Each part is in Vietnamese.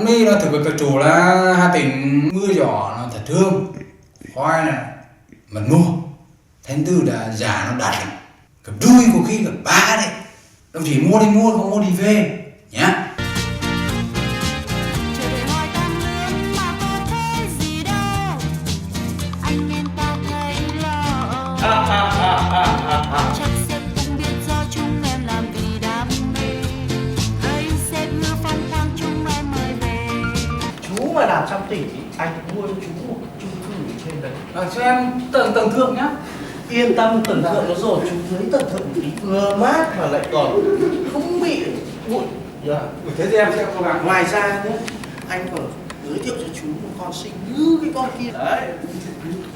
Ăn mi nó thực cái chủ là Hà Tĩnh mưa gió nó thật thương. Khoai này mình mua. Thành tư là giá nó đắt lắm. Gặp đuôi của khi gặp ba đấy. Đồng chí mua đi mua, không mua đi về nhá. Chắc sếp cũng biết do chúng em làm vì đam mê. Thấy sếp ngư phong quang chúng em mời về. Chú mà đạt 100 tỷ, anh mua cho chú một chung cư ở trên đấy. Cho em tầng thượng nhá. Yên tâm, tầng thượng nó rồi, chú dưới tầng thượng tí vừa mát mà lại còn không bị bụi. Thế thì em sẽ cố gắng. Ngoài ra nhé, anh còn giới thiệu cho chú một con xinh như cái con kia đấy,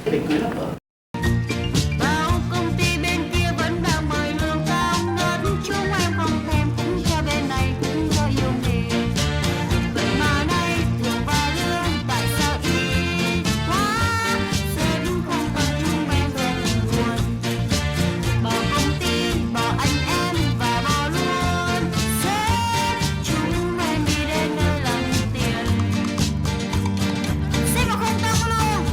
để cưới làm vợ. Bao công ty bên kia vẫn đang mời lương cao ngất. Chúng em không thèm cũng cho bên này cũng cho yêu nghề. Vậy mà nay thường và lương tại sao ít quá? Sếp không cần chúng em về buồn. Bỏ công ty, bỏ anh em và bỏ luôn sếp. Chúng em đi đến nơi làm tiền. Sếp mà không tăng luôn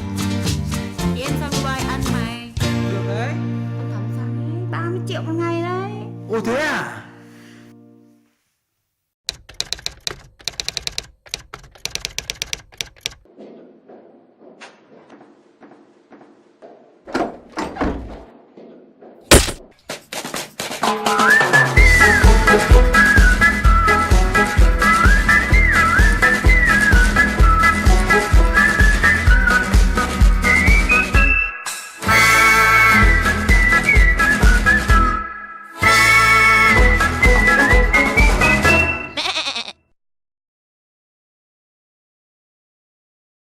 thì em sang Dubai ăn mày. Được đấy. Ông thẩm phán 30 triệu một ngày đấy. Ồ thế à? Hãy subscribe cho kênh Ghiền Mì Gõ để không bỏ lỡ